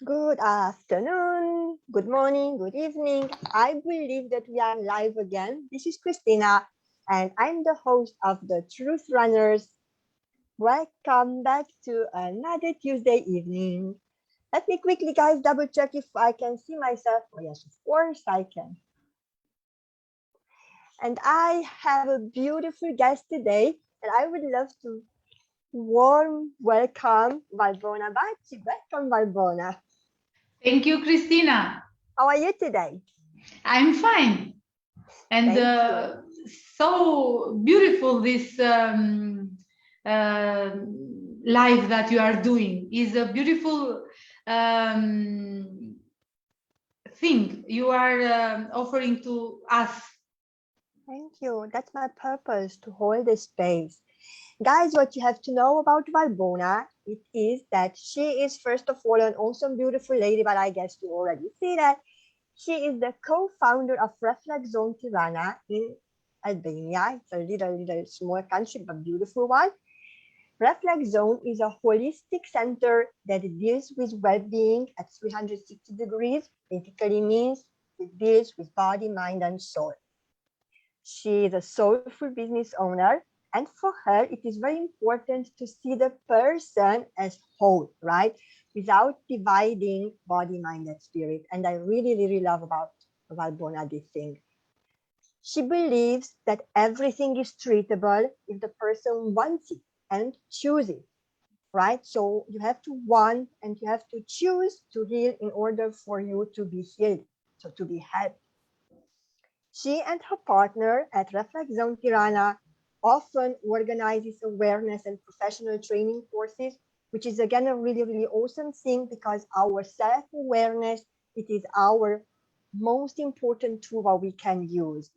Good afternoon, good morning, good evening. I believe that we are live again. This is Christina, and I'm the host of the Truth Runners. Welcome back to another Tuesday evening. Let me quickly, guys, double check if I can see myself. Oh, yes, of course I can. And I have a beautiful guest today, and I would love to warm welcome Valbona Baci. Welcome, Valbona. Thank you, Christina. How are you today? I'm fine. And Thank you. so beautiful this uh, live that you are doing is a beautiful um, thing you are offering to us. Thank you. That's my purpose, to hold the space. Guys, what you have to know about Valbona, it is that she is first of all an awesome, beautiful lady, but I guess you already see that. She is the co-founder of Reflex Zone Tirana in Albania. It's a little small country, but beautiful one. Reflex Zone is a holistic center that deals with well-being at 360 degrees. Basically means it deals with body, mind, and soul. She is a soulful business owner, and for her, it is very important to see the person as whole, right? Without dividing body, mind, and spirit. And I really, really love about Valbona this thing. She believes that everything is treatable if the person wants it and chooses it, right? So you have to want and you have to choose to heal in order for you to be healed, so to be helped. She and her partner at Reflex Zone Tirana often organizes awareness and professional training courses, which is again a really, really awesome thing because our self-awareness, it is our most important tool that we can use.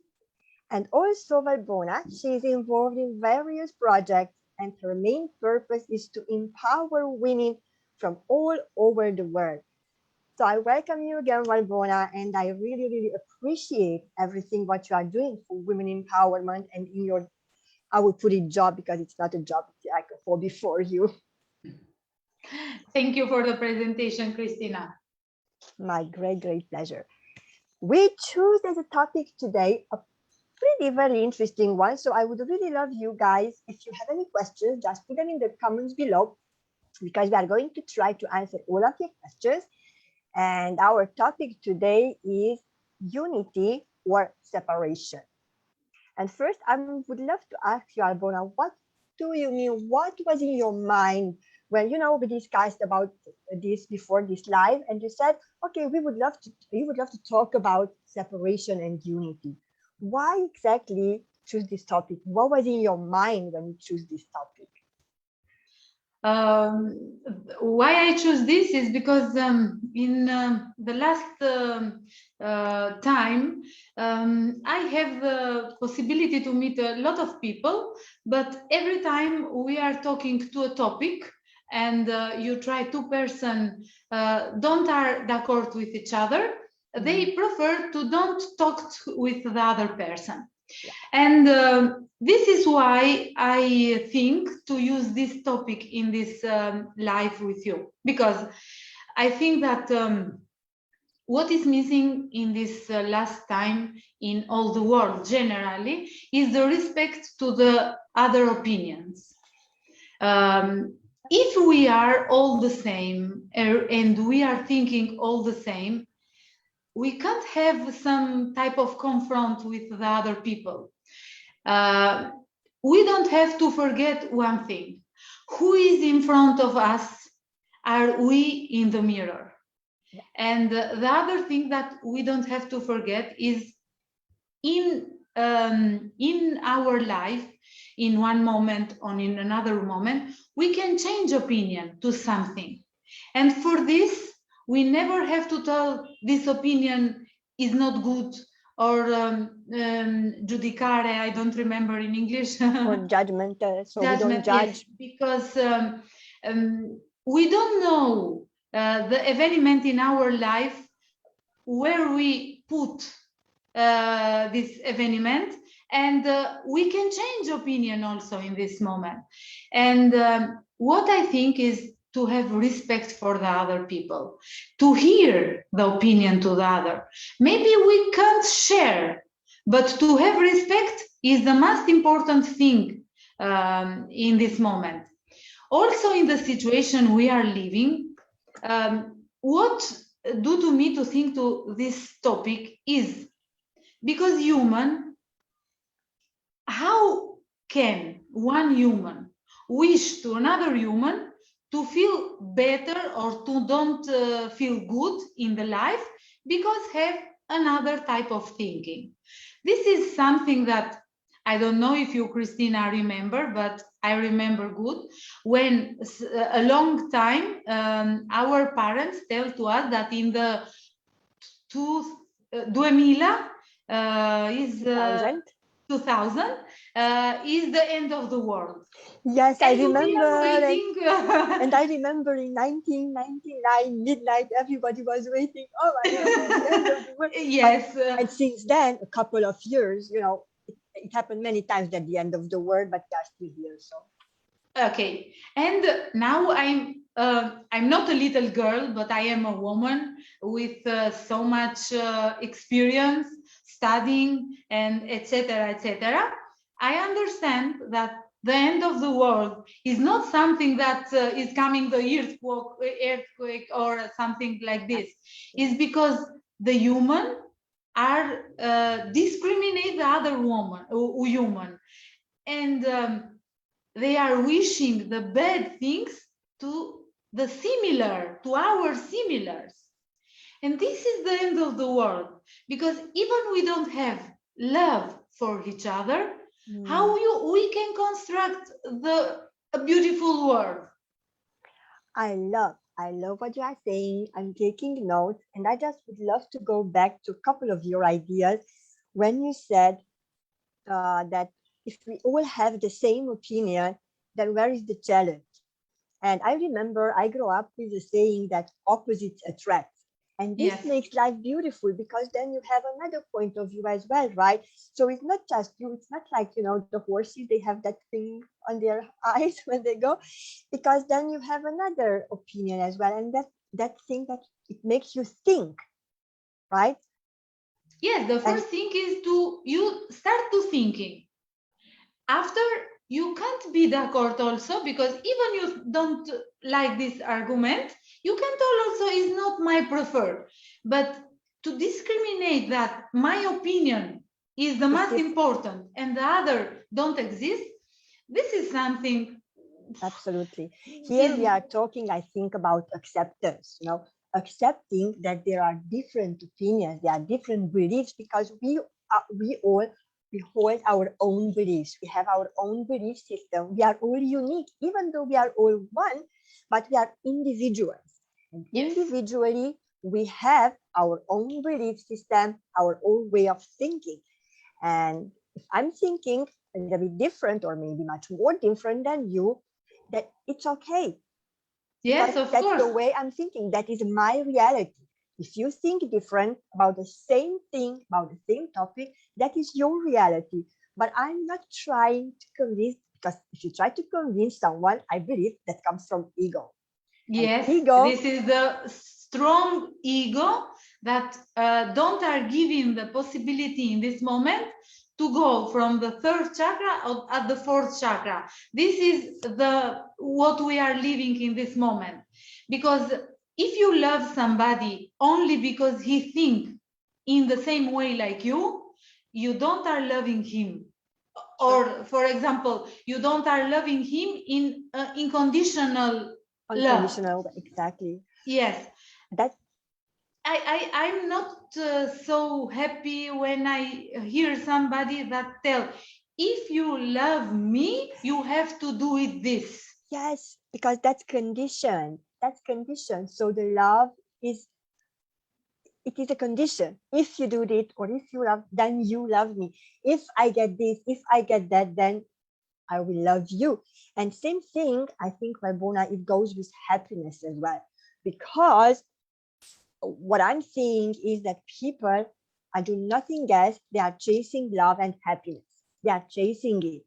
And also Valbona, she is involved in various projects and her main purpose is to empower women from all over the world. So I welcome you again, Valbona, and I really, really appreciate everything what you are doing for women empowerment and in your, I would put it job because it's not a job, it's like a hobby for you. Thank you for the presentation, Christina. My great, great pleasure. We choose as a topic today a pretty, very interesting one. So I would really love you guys, if you have any questions, just put them in the comments below because we are going to try to answer all of your questions. And our topic today is unity or separation. And first, I would love to ask you, Albona, what do you mean? What was in your mind when we discussed about this before this live, and you said, okay, we would love to talk about separation and unity. Why exactly choose this topic? What was in your mind when you choose this topic? Um, why I choose this is because in the last time I have the possibility to meet a lot of people, but every time we are talking to a topic and you try two person don't are d'accord with each other, they prefer to don't talk with the other person. Yeah. And this is why I think to use this topic in this live with you, because I think that what is missing in this last time in all the world generally is the respect to the other opinions. If we are all the same and we are thinking all the same, we can't have some type of confront with the other people. Uh, we don't have to forget one thing. Who is in front of us? Are we in the mirror? Yeah. And the other thing that we don't have to forget is in our life, in one moment or in another moment, we can change opinion to something. And for this, we never have to tell this opinion is not good or judicare, I don't remember in English. Or judgmental, so we don't Judgment, yes, judge. because we don't know the event in our life where we put this event, and we can change opinion also in this moment. And what I think is to have respect for the other people, to hear the opinion to the other. Maybe we can't share, but to have respect is the most important thing in this moment. Also, in the situation we are living, what do to me to think to this topic is, because human, how can one human wish to another human to feel better or to don't feel good in the life because have another type of thinking? This is something that I don't know if you, Christina, remember, but I remember good when a long time our parents tell to us that in the 2000 is 2000 is the end of the world. Yes, and I remember. We are waiting. And I remember in 1999 midnight, everybody was waiting. Oh my God, it's the end of the world. Yes. And since then, a couple of years, it happened many times at the end of the world, but we are still here. So. Okay, and now I'm not a little girl, but I am a woman with so much experience studying and etc. etc. I understand that the end of the world is not something that is coming the earthquake or something like this. It's because the human are discriminate the other human, and they are wishing the bad things to our similars. And this is the end of the world, because even we don't have love for each other, how we can construct a beautiful world? I love what you are saying. I'm taking notes, and I just would love to go back to a couple of your ideas when you said that if we all have the same opinion, then where is the challenge? And I remember I grew up with the saying that opposites attract. And this Yes. makes life beautiful, because then you have another point of view as well, right? So it's not just you, it's not like, the horses, they have that thing on their eyes when they go, because then you have another opinion as well. And that thing that it makes you think, right? Yes, the first thing is you start to thinking. After, you can't be d'accord also, because even you don't like this argument, you can tell also is not my preferred. But to discriminate that my opinion is the most important and the other don't exist, this is something. Absolutely. Here we are talking, I think, about acceptance, accepting that there are different opinions, there are different beliefs, because we hold our own beliefs. We have our own belief system. We are all unique, even though we are all one, but we are individuals. And individually, we have our own belief system, our own way of thinking. And if I'm thinking a little bit different, or maybe much more different than you, that it's okay. Yes, of that's course. the way I'm thinking. That is my reality. If you think different about the same thing, about the same topic, that is your reality. But I'm not trying to convince, because if you try to convince someone, I believe that comes from ego. Yes, ego, this is the strong ego that don't are giving the possibility in this moment to go from the third chakra at the fourth chakra. This is what we are living in this moment. Because if you love somebody only because he thinks in the same way like you don't are loving him. Or, for example, you don't are loving him in unconditional love. Exactly. Yes. That I'm not so happy when I hear somebody that tell, if you love me, you have to do it this. Yes, because that's condition. That's condition. So the love is a condition. If you do it, or if you love, then you love me. If I get this, if I get that, then I will love you. And same thing, I think, Valbona, it goes with happiness as well. Because what I'm seeing is that people are doing nothing else. They are chasing love and happiness. They are chasing it.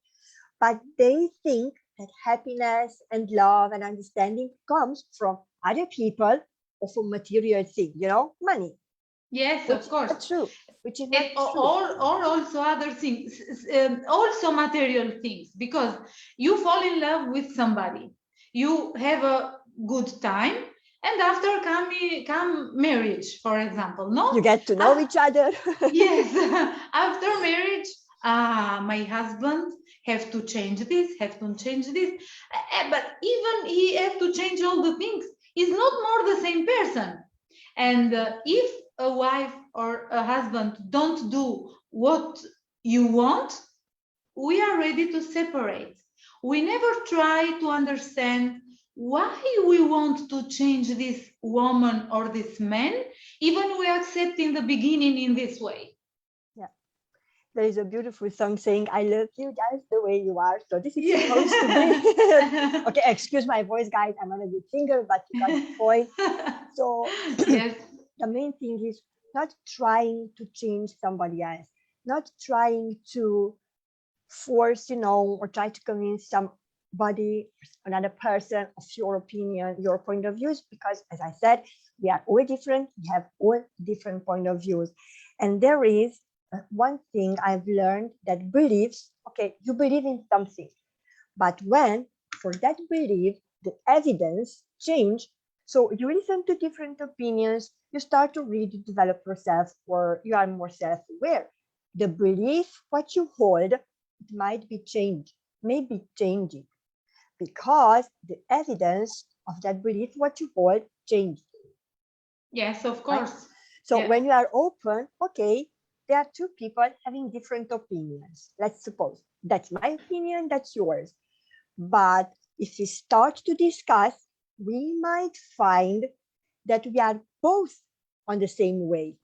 But they think that happiness and love and understanding comes from other people or from material things, money, Yes, which of is course. not true, which is not And true. or also other things, also material things, because you fall in love with somebody, you have a good time, and after come marriage, for example, You no? get to know each other. Yes, after marriage, my husband have to change this, have to change this, but even he have to change all the things. He's not more the same person. And if a wife or a husband don't do what you want, we are ready to separate. We never try to understand why we want to change this woman or this man, even we accept in the beginning in this way. Yeah. There is a beautiful song saying, I love you just the way you are. So this is supposed to be. Yeah. Okay, excuse my voice, guys. I'm not a good singer, but you got the point. So Yes. the main thing is not trying to change somebody else, not trying to force, or try to convince somebody, another person of your opinion, your point of views, because as I said, we are all different, we have all different point of views. And there is one thing I've learned, that beliefs, okay, you believe in something, but when for that belief, the evidence change, so you listen to different opinions, you start to read, develop yourself, or you are more self-aware. The belief, what you hold, it might be changed, maybe changing, because the evidence of that belief, what you hold, changed. Yes, of Right? course. So Yeah. when you are open, okay, there are two people having different opinions. Let's suppose that's my opinion, that's yours. But if we start to discuss, we might find that we are both on the same way.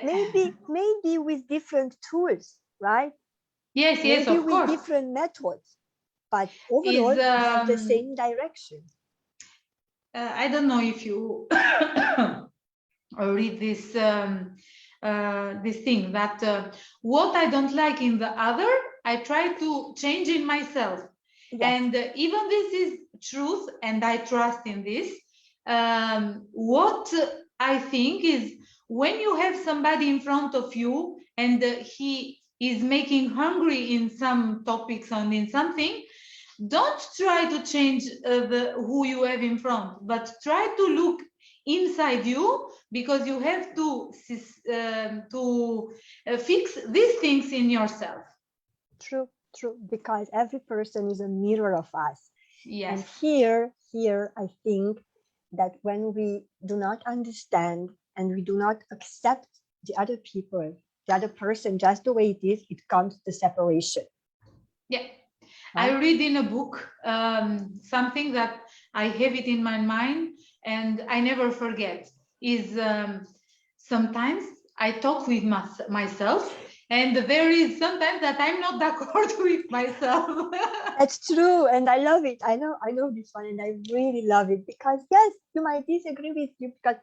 Maybe with different tools, right? Yes, yes, Maybe of with course. different methods, but overall Is we have the same direction. I don't know if you read this thing that what I don't like in the other, I try to change in myself. Yes, And even this is truth, and I trust in this. What I think is, when you have somebody in front of you and he is making hungry in some topics and in something, don't try to change who you have in front, but try to look inside you, because you have to fix these things in yourself. true, true, because every person is a mirror of us. And Yes. here, I think that when we do not understand and we do not accept the other people, the other person just the way it is, it comes to separation. Yeah. Right? I read in a book something that I have it in my mind and I never forget is sometimes I talk with myself, and there is sometimes that I'm not d'accord with myself. That's true, and I love it. I know this one, and I really love it because yes, you might disagree with you because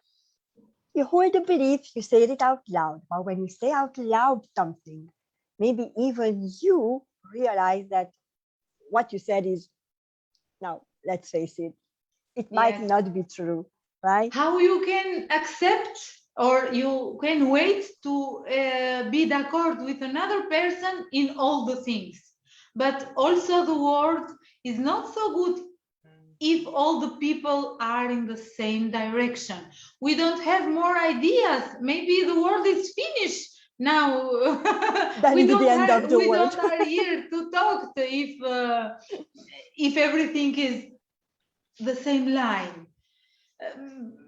you hold a belief, you say it out loud. But when you say out loud something, maybe even you realize that what you said is, now let's face it, it might Yes. not be true, right? How you can accept or you can wait to be d'accord with another person in all the things, but also the world is not so good if all the people are in the same direction. We don't have more ideas, maybe the world is finished now. Then we it's the don't end of have the we world. don't are here to talk to if everything is the same line.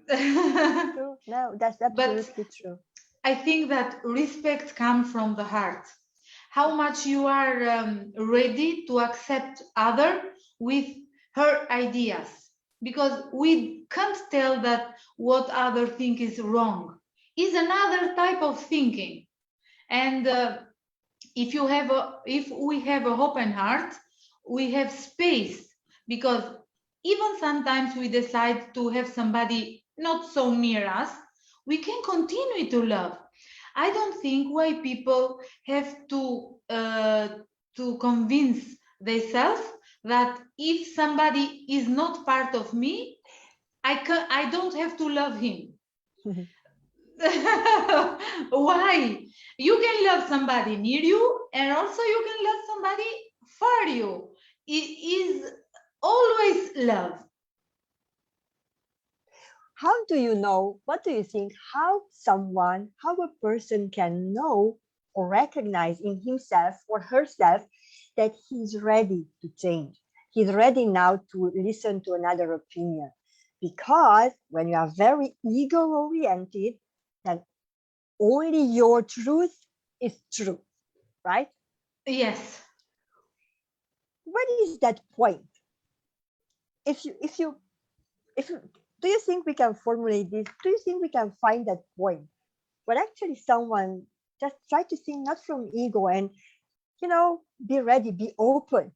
True. No, that's But absolutely true. I think that respect comes from the heart. How much you are ready to accept other with her ideas, because we can't tell that what other think is wrong. Is another type of thinking, and if we have a open heart, we have space, because even sometimes we decide to have somebody not so near us, we can continue to love. I don't think why people have to convince themselves that if somebody is not part of me, I don't have to love him. Why? You can love somebody near you, and also you can love somebody far you. It is always love. How do you know? What do you think? How a person can know or recognize in himself or herself that he's ready to change? He's ready now to listen to another opinion. Because when you are very ego oriented, then only your truth is true, right? Yes. What is that point? If you do you think we can formulate this? Do you think we can find that point where actually someone just try to think not from ego and be ready, be open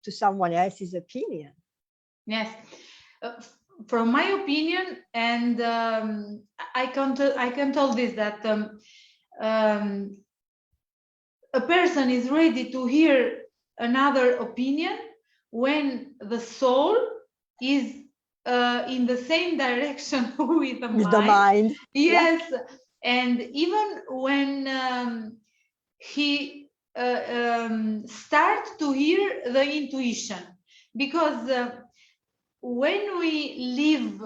to someone else's opinion? Yes. From my opinion, and I can tell this that um, a person is ready to hear another opinion when the soul is in the same direction with the With the mind. mind. Yeah. Yes, and even when he start to hear the intuition, because when we live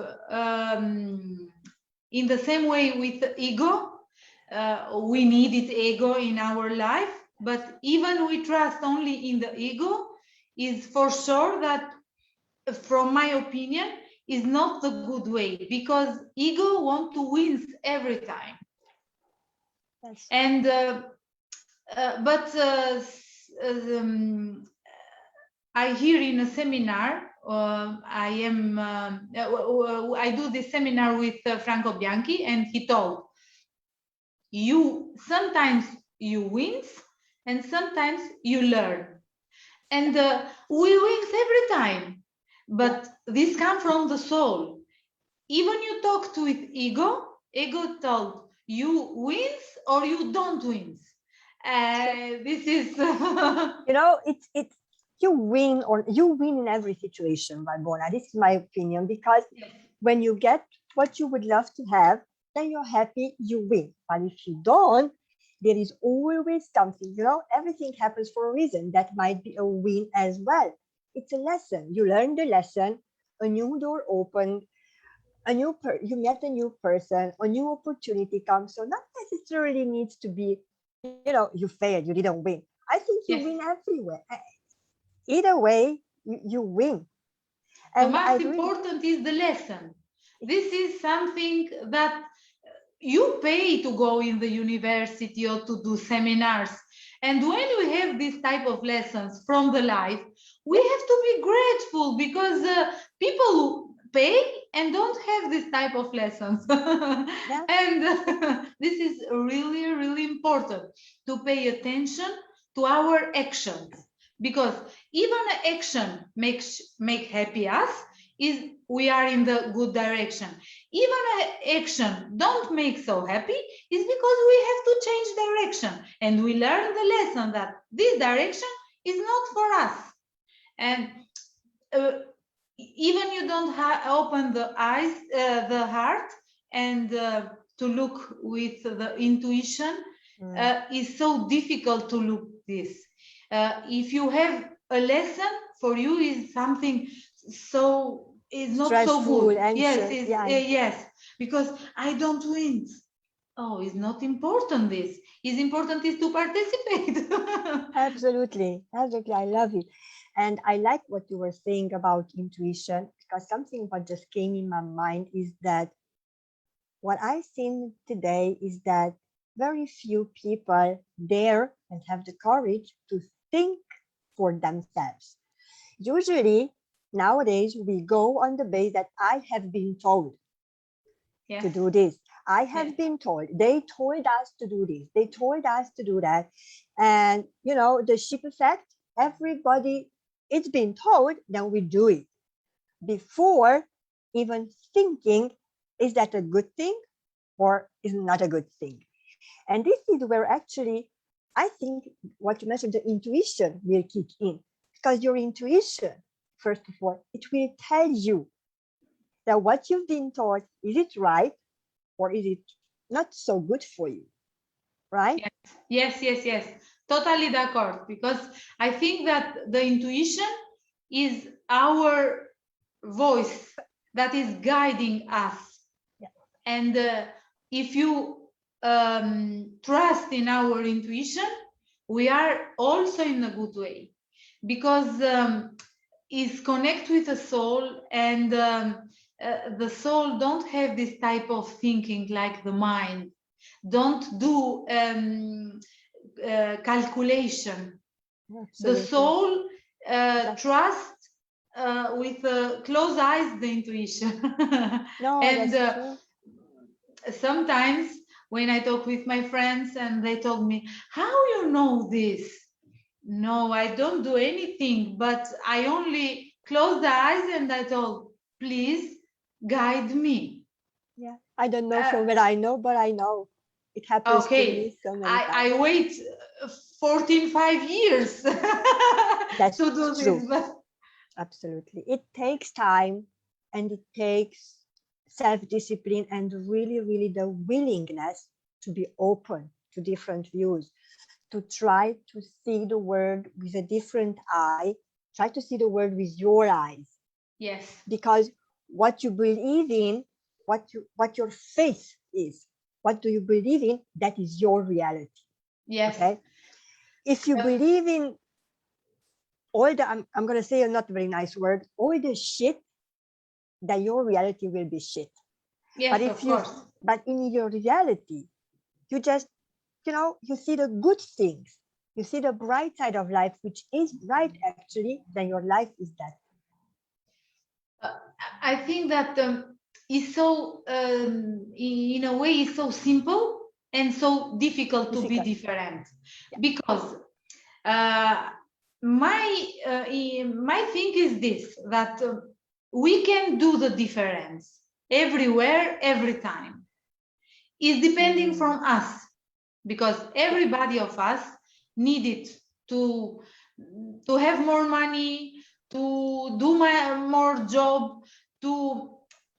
in the same way with ego, we needed ego in our life, but even we trust only in the ego, is for sure that, from my opinion, is not the good way, because ego want to win every time. Yes. And but I hear in a seminar, I do this seminar with Franco Bianchi, and he told, you sometimes you wins and sometimes you learn, and we wins every time, but this comes from the soul. Even you talked with ego told you wins or you don't wins. This is It's you win, or you win in every situation, Valbona. This is my opinion, because when you get what you would love to have, then you're happy, you win. But if you don't, there is always something, everything happens for a reason. That might be a win as well. It's a lesson. You learn the lesson, a new door opened, you met a new person, a new opportunity comes. So not necessarily needs to be, you failed, you didn't win. I think you yes. win everywhere. Either way, you win. The And I most really, important is the lesson. This is something that you pay to go in the university or to do seminars. And when we have this type of lessons from the life, we have to be grateful, because people pay and don't have this type of lessons. yeah, And this is really, really important to pay attention to our actions, because even an action make happy us, is we are in the good direction. Even an action don't make so happy, is because we have to change direction, and we learn the lesson that this direction is not for us. And even you don't open the eyes, the heart, and to look with the intuition, is so difficult to look this. If you have a lesson, for you is something so is not so stressful, good. Yes, anxious. is Yeah, yes, because I don't win. Oh, it's not important. This is important is to participate. absolutely. Absolutely. I love it. And I like what you were saying about intuition, because something what just came in my mind is that what I've seen today is that very few people dare and have the courage to think for themselves. Usually, nowadays, we go on the base that I have been told Yes. to do this. I have Yes. been told. They told us to do this. They told us to do that. And, the sheep effect, everybody, it's been told, then we do it. Before even thinking, is that a good thing or is not a good thing? And this is where actually, I think what you mentioned, the intuition will kick in, because your intuition first of all, it will tell you that what you've been taught, is it right or is it not so good for you, right? Yes. Totally d'accord. Because I think that the intuition is our voice that is guiding us. Yeah. And if you trust in our intuition, we are also in a good way, because it's connect with the soul, and the soul don't have this type of thinking like the mind, don't do calculation. The Absolutely. soul That's, trust with closed eyes the intuition. no, And that's true. sometimes when I talk with my friends and they told me, how you know this? No, I don't do anything, but I only close the eyes and I told, please guide me. Yeah. I don't know Uh, from where I know, but I know. It happens to me okay, so many times. I wait 5 years That's to do true. this, but Absolutely. It takes time and it takes self-discipline and really, really the willingness to be open to different views, to try to see the world with a different eye, try to see the world with your eyes. yes, Because what you believe in, what your faith is, what do you believe in, that is your reality. yes, Okay? If you believe in all the, I'm going to say a not very nice word, all the shit, that your reality will be shit. But yes, if of you, course. but in your reality, you just, you see the good things, you see the bright side of life, which is bright actually, then your life is that. Uh, I think that is so, in a way, is so simple and so difficult to be Difficult. different, Yeah. because uh, my thing is this, that we can do the difference everywhere, every time. It's depending Mm. from us, because Yeah. everybody of us needed to have more money, to do more job, to,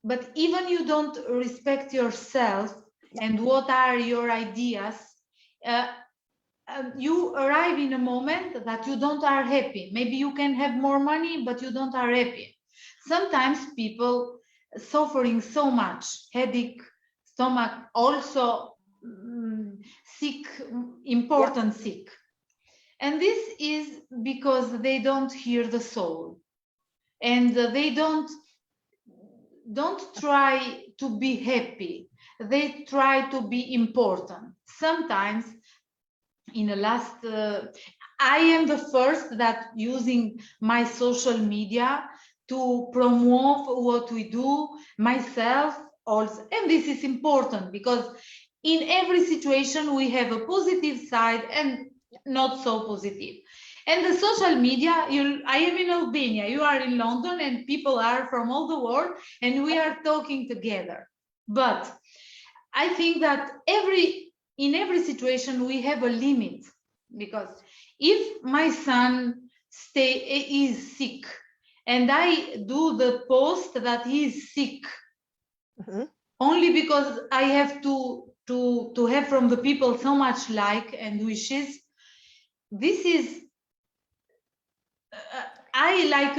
but even you don't respect yourself Yeah. and what are your ideas, uh, you arrive in a moment that you don't are happy. Maybe you can have more money, but you don't are happy. Sometimes people suffering so much, headache, stomach, also sick, Yeah. important sick. And this is because they don't hear the soul, and they don't try to be happy. They try to be important. Sometimes in the last I am the first that using my social media to promote what we do, myself also, and this is important because in every situation we have a positive side and not so positive. And the social media, I am in Albania, you are in London, and people are from all the world, and we are talking together. But I think that in every situation we have a limit, because if my son is sick and I do the post that he is sick, Mm-hmm. only because I have to have from the people so much like and wishes, this is I like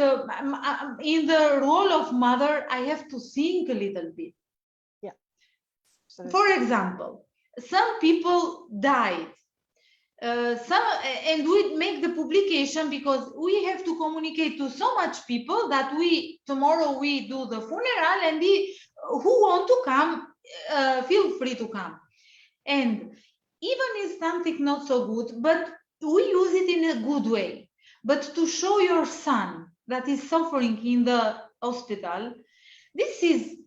in the role of mother, I have to think a little bit. Yeah. For Absolutely. example, some people died. And we make the publication because we have to communicate to so much people that tomorrow we do the funeral, and who want to come, feel free to come. And even if something not so good, but we use it in a good way. But to show your son that is suffering in the hospital, this is,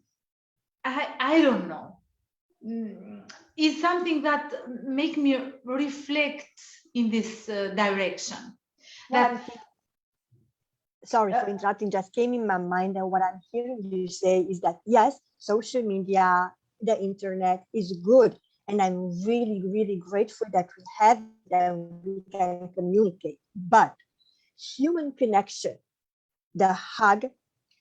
I don't know, is something that make me reflect in this direction. What I'm That thinking, sorry for interrupting, just came in my mind, and what I'm hearing you say is that yes, social media, the internet is good, and I'm really, really grateful that we have it and we can communicate. But human connection, the hug,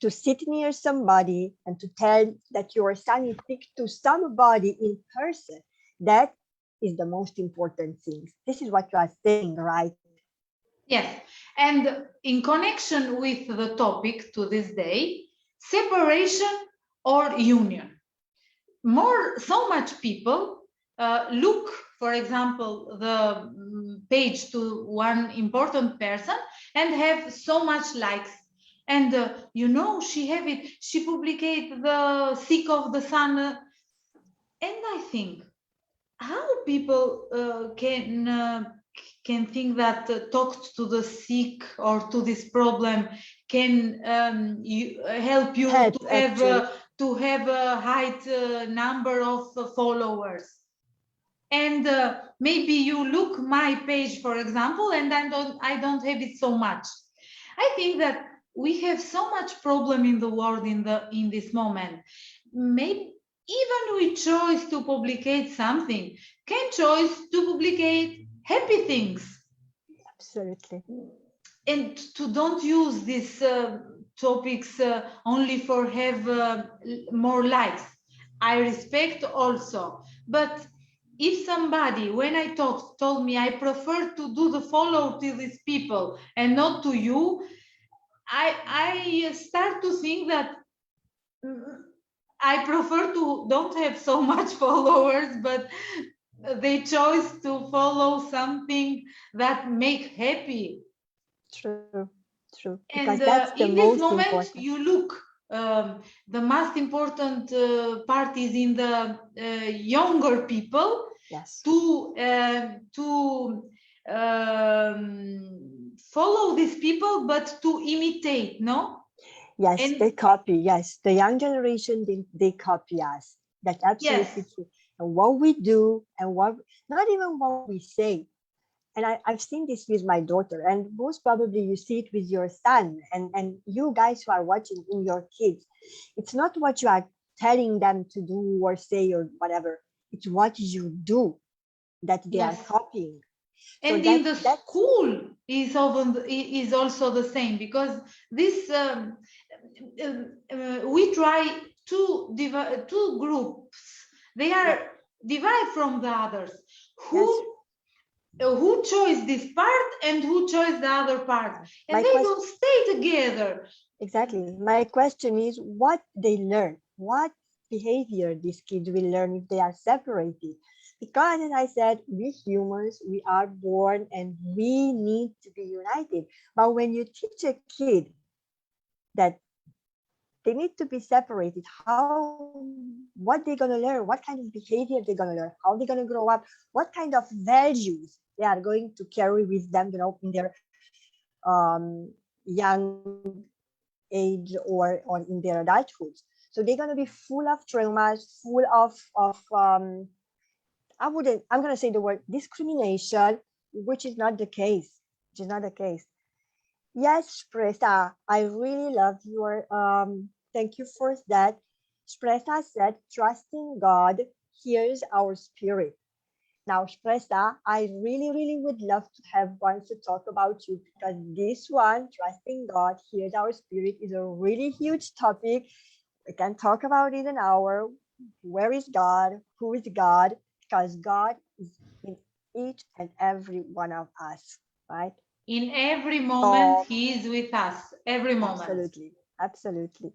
to sit near somebody and to tell that your son is sick to somebody in person. That is the most important thing. This is what you are saying, right? Yes, and in connection with the topic to this day, separation or union. So much people look, for example, the page to one important person and have so much likes. And she publicate the sick of the sun. And I think how people can think that talk to the sick or to this problem can help you Help, actually. to have a high number of followers. And maybe you look my page, for example, and I don't have it so much. I think that we have so much problem in the world in this moment. Maybe even we choose to publicate something, can choose to publicate happy things, Absolutely. and to don't use these topics only for have more likes. I respect also, but if somebody, when I told me I prefer to do the follow to these people and not to you, I start to think that I prefer to don't have so much followers, but they chose to follow something that make happy. True, true. Because And that's the in most this moment, important. you look, the most important part is in the younger people Yes. to follow these people, but to imitate, no? Yes, And they copy. Yes, the young generation, they copy us. That's yes, absolutely true. And what we do and what, not even what we say. And I've seen this with my daughter, and most probably you see it with your son and you guys who are watching in your kids. It's not what you are telling them to do or say or whatever. It's what you do that they are yes. copying. So And in the that's school is also the same, because this we try two groups. They yeah, are divided from the others. yes. Who chose this part and who chose the other part, and My they question. don't stay together. Exactly. My question is what they learn, what behavior these kids will learn if they are separated. Because, as I said, we humans, we are born and we need to be united. But when you teach a kid that they need to be separated, what they're going to learn, what kind of behavior they're going to learn, how they're going to grow up, what kind of values they are going to carry with them, in their young age or in their adulthood. So they're going to be full of traumas, full of I'm going to say the word discrimination, which is not the case. Which is not the case. Yes, Spresa, I really love your thank you for that. Spresa said, trusting God hears our spirit. Now, Spresa, I really, really would love to have one to talk about you, because this one, trusting God hears our spirit, is a really huge topic. We can talk about it an hour. Where is God? Who is God? Because God is in each and every one of us, right? In every moment, So, he is with us. Every moment. absolutely, absolutely.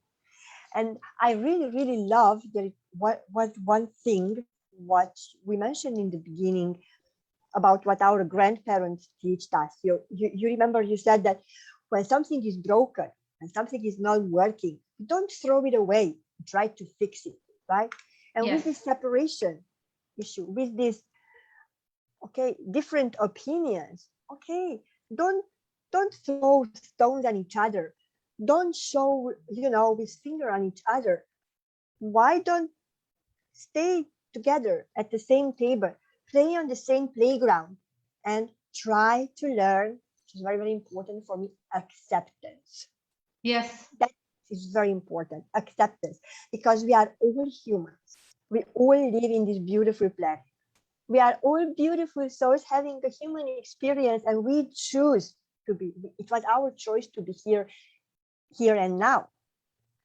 And I really, really love that what was one thing what we mentioned in the beginning about what our grandparents teach us. You remember you said that when something is broken and something is not working, don't throw it away. Try to fix it, right? And with Yes. this separation issue, with this different opinions, don't don't throw stones at each other. Don't show with finger on each other. Why don't stay together at the same table, play on the same playground, and try to learn, which is very, very important for me, acceptance. Yes. That is very important, acceptance, because we are all humans. We all live in this beautiful planet. We are all beautiful souls having a human experience, and we choose to be. It was our choice to be here here and now.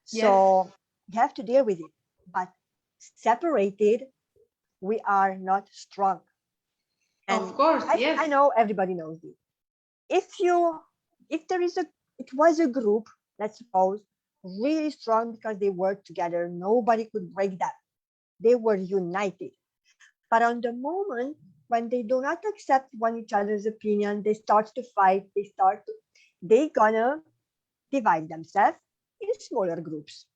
So you have to deal with it. But separated, we are not strong. And of course, yes. I know everybody knows it. If there is it was a group, let's suppose, really strong because they worked together, nobody could break that. They were united. But on the moment when they do not accept one each other's opinion, they start to fight, they gonna divide themselves in smaller groups,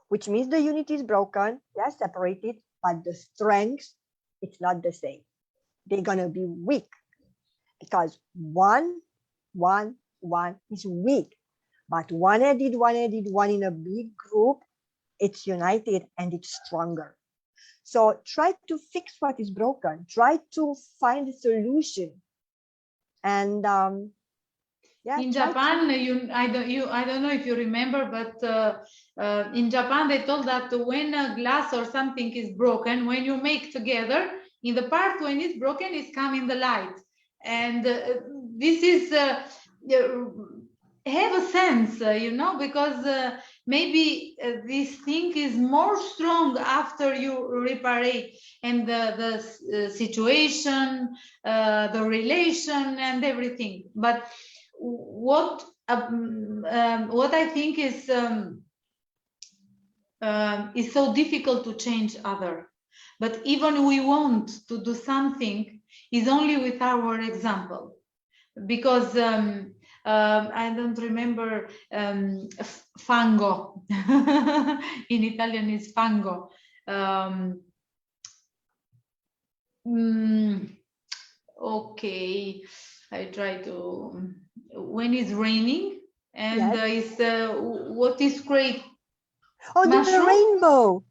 which means the unity is broken, they are separated, but the strength, it's not the same. They're gonna be weak because one is weak. But one in a big group, it's united and it's stronger. So try to fix what is broken. Try to find a solution. And in Japan, I don't know if you remember, but in Japan they told that when a glass or something is broken, when you make together, in the part when it's broken, it's coming the light, and this is have a sense, because maybe this thing is more strong after you reparate, and the situation, the relation, and everything. But what I think is so difficult to change other. But even we want to do something is only with our example, because I don't remember fango. In Italian is fango. Okay, I try to. When it's raining and it's what is great. Oh, the rainbow.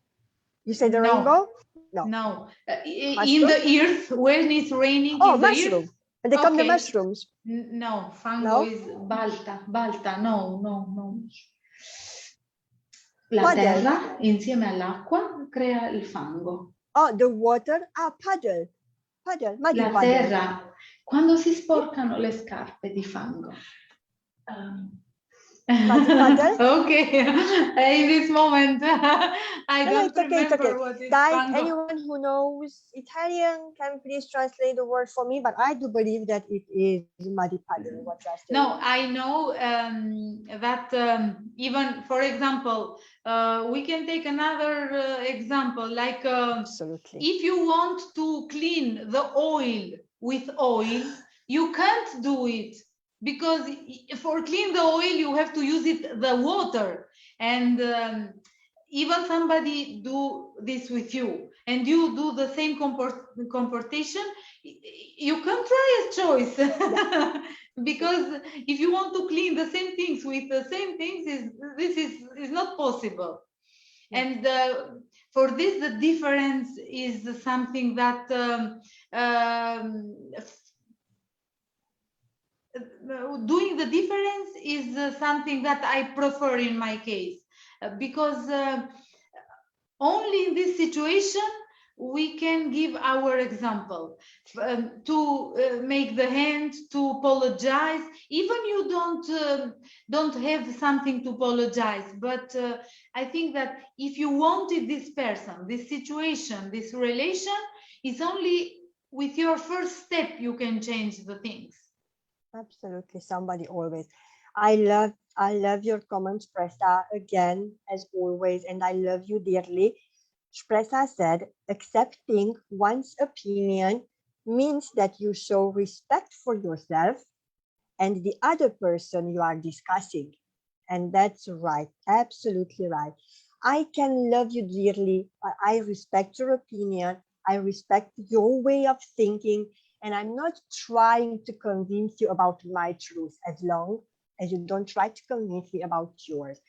You say the rainbow? No. In the earth, when it's raining in the earth. And they come the mushrooms. No, fango is balta. No. La terra insieme all'acqua crea il fango. Oh, the water? Puddle. Muddy La terra, quando si sporcano le scarpe di fango. Okay, in this moment I don't remember what is Guys, fango. anyone who knows Italian can please translate the word for me, but I do believe that it is muddy puddle, what you are saying. No, I know that even, for example, we can take another example, like if you want to clean the oil with oil, you can't do it, because for clean the oil you have to use the water, and even somebody do this with you and you do the same comportation, you can't try a choice. Because if you want to clean the same things with the same things, this is not possible. And for this, the difference is something that doing the difference is something that I prefer in my case, because only in this situation we can give our example, to make the hand, to apologize, even you don't have something to apologize, but I think that if you wanted this person, this situation, this relation, it's only with your first step you can change the things. Absolutely, somebody always. I love your comments, Presta, again, as always, and I love you dearly. Presta said, accepting one's opinion means that you show respect for yourself and the other person you are discussing. And that's right, absolutely right. I can love you dearly, but I respect your opinion. I respect your way of thinking, and I'm not trying to convince you about my truth as long as you don't try to convince me about yours.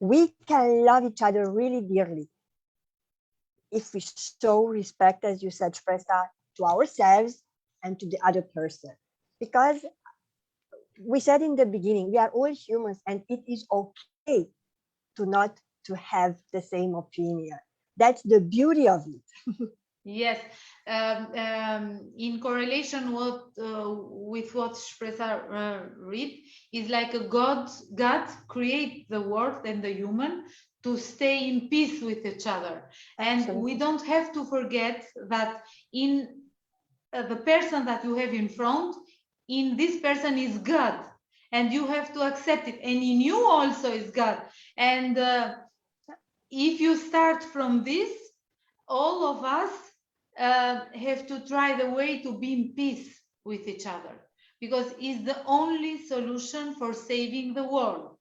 We can love each other really dearly if we show respect, as you said, Presta, to ourselves and to the other person. Because we said in the beginning, we are all humans, and it is okay to not to have the same opinion. That's the beauty of it. Yes, in correlation with what Shpresa read is like a God create the world and the human to stay in peace with each other, and we Absolutely. don't have to forget that in the person that you have in front, in this person is God, and you have to accept it, and in you also is God, and if you start from this, all of us have to try the way to be in peace with each other, because it's the only solution for saving the world.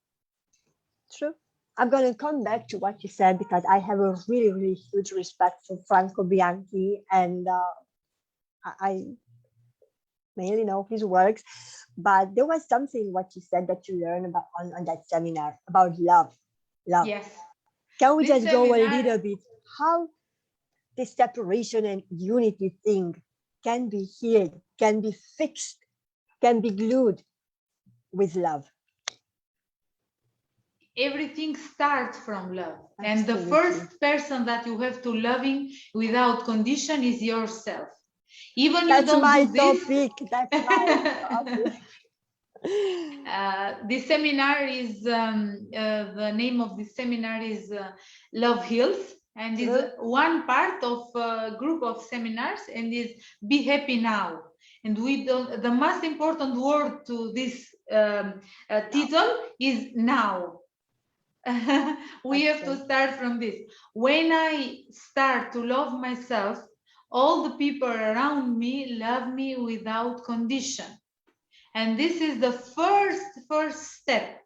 True. I'm going to come back to what you said because I have a really, really huge respect for Franco Bianchi, and I mainly know his works. But there was something what you said that you learned about on that seminar about love. Love. Yes, Can we this just go a seminar, little bit how this separation and unity thing can be healed, can be fixed, can be glued with love? everything starts from love, and the Absolutely. first person that you have to loving without condition is yourself. Even you That's don't my do this. topic. That's my topic. This seminar is the name of this seminar is Love Heals, and is True. one part of a group of seminars, and is Be Happy Now. And we don't. The most important word to this Now. title is now. We have to Absolutely. start from this. When I start to love myself, all the people around me love me without condition, and this is the first step.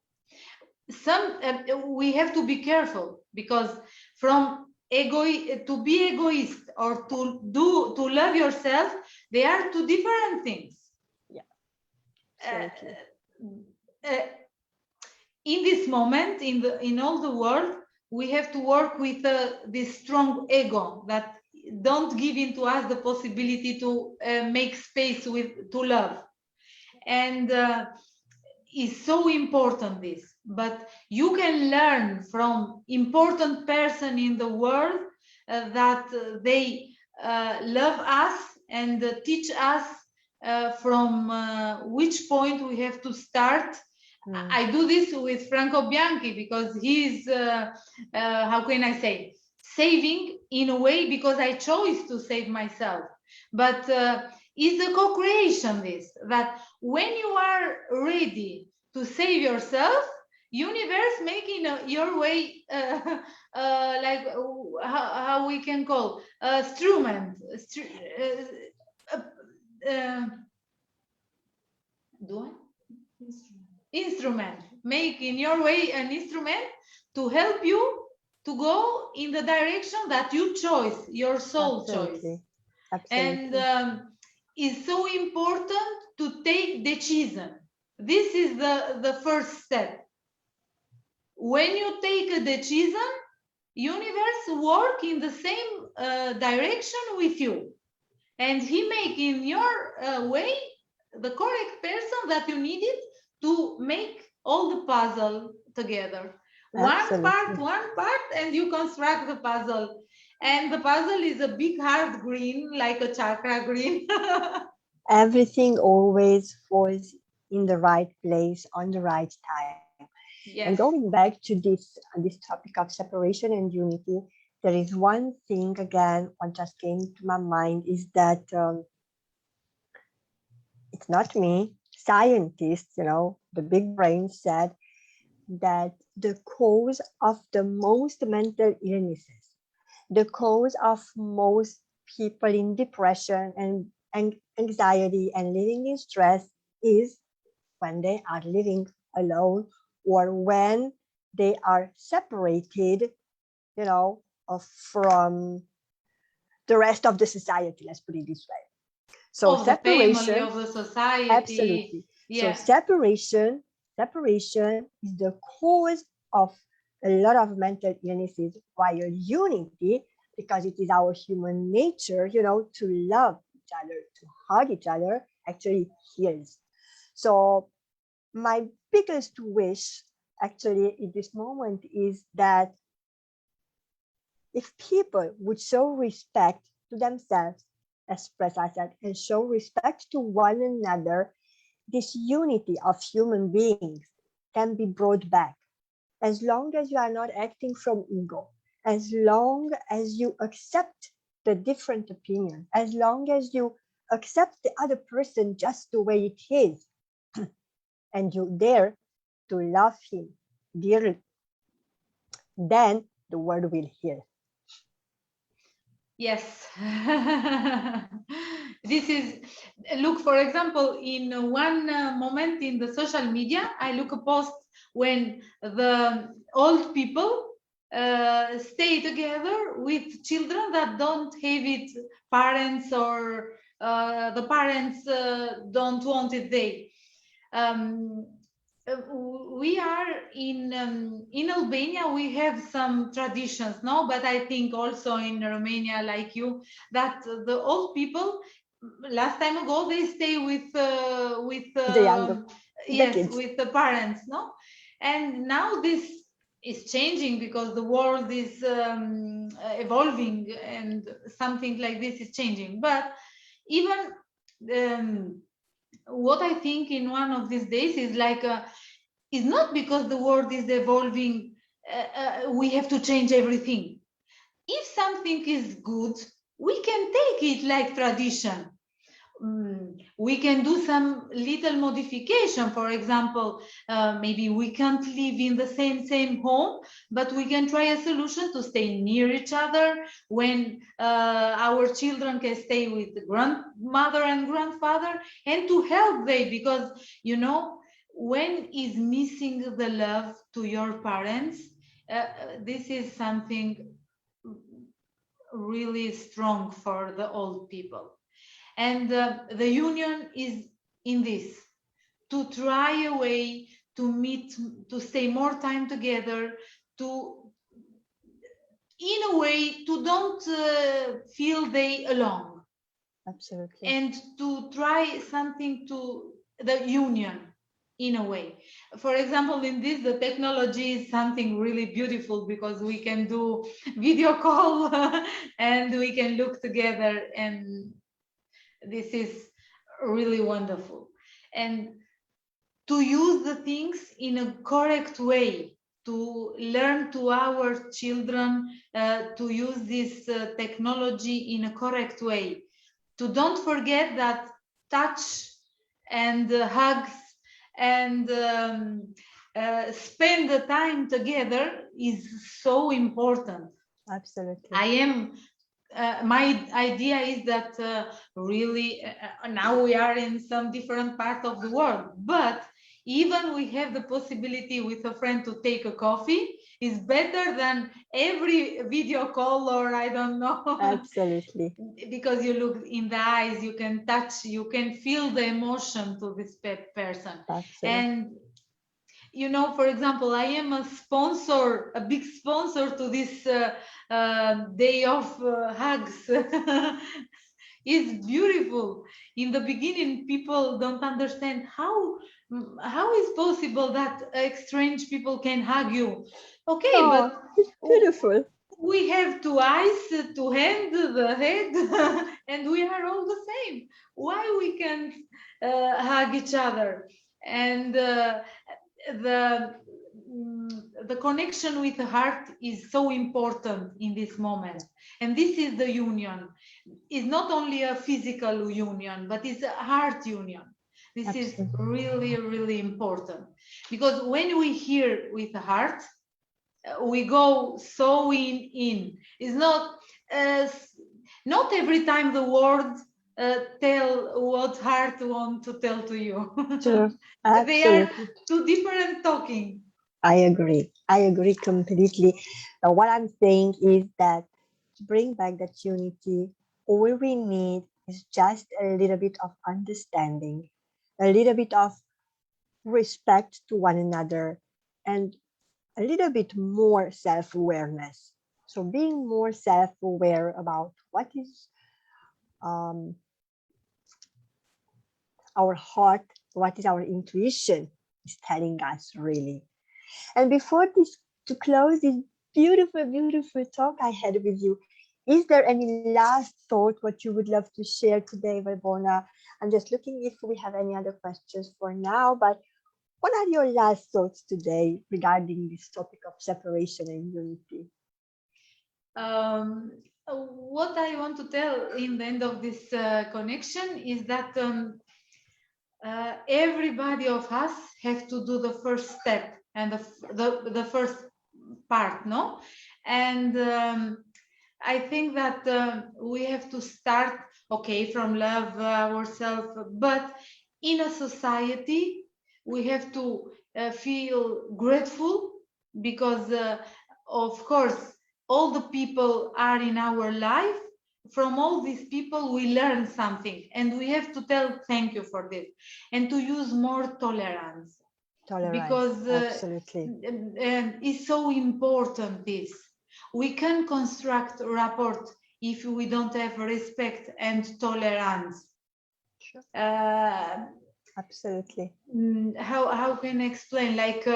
We have to be careful, because from to be egoist or to love yourself, they are two different things. Yeah, uh, absolutely. uh, in this moment, in all the world, we have to work with this strong ego that don't give into us the possibility to make space with to love, and is so important this. But you can learn from important person in the world that they love us and teach us from which point we have to start. Mm. I do this with Franco Bianchi because he's how can I say, saving in a way, because I chose to save myself, but is a co-creation this, that when you are ready to save yourself, universe making your way like how we can call instrument uh, uh, do I? Instrument, making your way an instrument to help you to go in the direction that you choose, your soul choice. Absolutely. And Absolutely. it's so important to take decision. This is the first step. When you take a decision, universe work in the same direction with you, and he make in your way the correct person that you needed to make all the puzzle together, Absolutely. one part, and you construct the puzzle, and the puzzle is a big hard green, like a chakra green. Everything always falls in the right place on the right time. And Yes. going back to this topic of separation and unity, there is one thing again what just came to my mind is that it's not me. Scientists, the big brain said that the cause of the most mental illnesses, the cause of most people in depression and anxiety and living in stress is when they are living alone or when they are separated, from the rest of the society. Let's put it this way. So Of the family, separation, of the society. absolutely. So Yeah. separation is the cause of a lot of mental illnesses, while unity, because it is our human nature, to love each other, to hug each other, actually heals. So my biggest wish actually in this moment is that if people would show respect to themselves, express ourselves, and show respect to one another, this unity of human beings can be brought back. As long as you are not acting from ego, as long as you accept the different opinion, as long as you accept the other person just the way it is, and you dare to love him dearly, then the world will heal. Yes. This is, look, for example, in one moment in the social media, I look a post when the old people stay together with children that don't have it, parents, or the parents don't want it. They we are in Albania. We have some traditions, no, but I think also in Romania, like you, that the old people last time ago they stay with The younger, the yes, kids. with the parents, no, and now this is changing because the world is evolving and something like this is changing. But even what I think in one of these days is like it's not because the world is evolving, we have to change everything. If something is good, we can take it like tradition. We can do some little modification. For example, maybe we can't live in the same home, but we can try a solution to stay near each other when our children can stay with the grandmother and grandfather, and to help them, because you know, when is missing the love to your parents, this is something really strong for the old people. And the union is in this, to try a way to meet, to stay more time together, to, in a way, to don't feel they alone, Absolutely. and to try something to the union in a way. For example, in this, the technology is something really beautiful because we can do video call and we can look together, and this is really wonderful. And to use the things in a correct way, to learn to our children to use this technology in a correct way, to don't forget that touch and hugs and spend the time together is so important. Absolutely. I am my idea is that really now we are in some different part of the world, but even we have the possibility with a friend to take a coffee is better than every video call, or I don't know. Absolutely. Because you look in the eyes, you can touch, you can feel the emotion to this person. Absolutely. And you know, for example, I am a sponsor, a big sponsor to this day of hugs. It's beautiful. In the beginning, people don't understand how is possible that strange people can hug you. Okay, Oh, but it's beautiful. we have two eyes, two hands, the head, and we are all the same. Why we can't hug each other? And the the connection with the heart is so important in this moment, and this is the union. It's not only a physical union, but it's a heart union. This is Absolutely. really, really important, because when we hear with the heart, we go so in. It's uh, not every time the word tell what heart want to tell to you. True. They are Absolutely. two different talking. I agree. I agree completely. What I'm saying is that to bring back that unity, all we need is just a little bit of understanding, a little bit of respect to one another, and a little bit more self awareness. So, being more self aware about what is um, our heart, what is our intuition is telling us really. And before this, to close this beautiful, beautiful talk I had with you, Is there any last thought what you would love to share today, Valbona? I'm just looking if we have any other questions for now, but what are your last thoughts today regarding this topic of separation and unity? Um, what I want to tell in the end of this connection is that everybody of us have to do the first step and the first part, no? And I think that we have to start, okay, from love ourselves, but in a society, we have to feel grateful because, of course, all the people are in our life. From all these people, we learn something, and we have to tell thank you for this, and to use more tolerance Tolerance, because absolutely. it's so important. This we can construct rapport if we don't have respect and tolerance. Sure. Uh, Absolutely. how can I explain? Like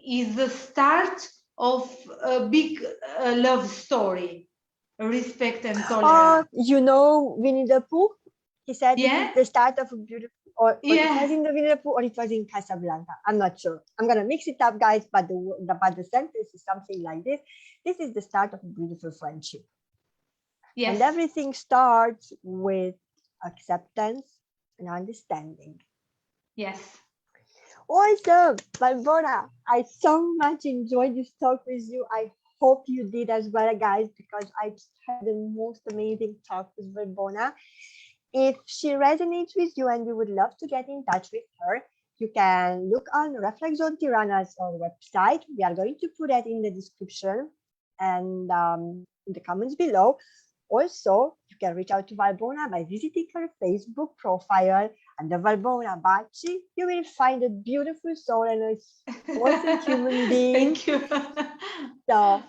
is the start of a big love story. Respect and tolerance. You know Winnie the Pooh? He said this is Yeah, the start of a beautiful, or it was yeah, in the Winnie the Pooh, or it was in Casablanca. I'm not sure. I'm gonna mix it up, guys. But the sentence is something like this. This is the start of a beautiful friendship, and yes, everything starts with acceptance and understanding. yes. Awesome, Valbona. I so much enjoyed this talk with you. I hope you did as well, guys, because I just had the most amazing talk with Valbona. If she resonates with you and you would love to get in touch with her, you can look on Reflex Zone Tirana's website. We are going to put that in the description and in the comments below. Also, you can reach out to Valbona by visiting her Facebook profile under Valbona Baci. You will find a beautiful soul and an awesome human being. Thank you. So,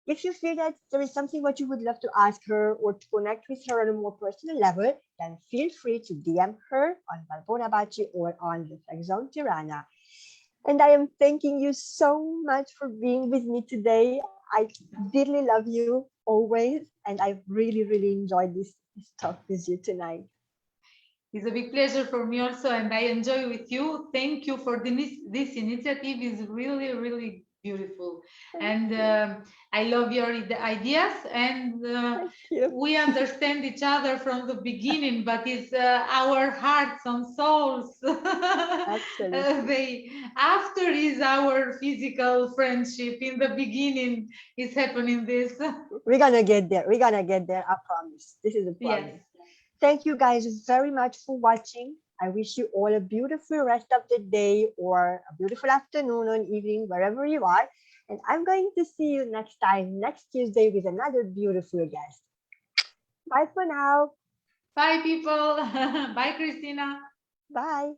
if you feel that there is something what you would love to ask her or to connect with her on a more personal level, then feel free to DM her on Valbona Baci or on Reflex Zone Tirana. And I am thanking you so much for being with me today. I dearly love you always, and I really, really enjoyed this talk with you tonight. It's a big pleasure for me also, and I enjoy with you. Thank you for this initiative. Is really, really beautiful, Thank and you. I love your ideas. And Thank you. we understand each other from the beginning, but it's our hearts and souls. Absolutely. They after is our physical friendship. In the beginning, is happening this. We're gonna get there. We're gonna get there. I promise. This is a Yes. promise. Thank you guys very much for watching. I wish you all a beautiful rest of the day or a beautiful afternoon or evening, wherever you are. And I'm going to see you next time, next Tuesday, with another beautiful guest. Bye for now. Bye, people. Bye, Christina. Bye.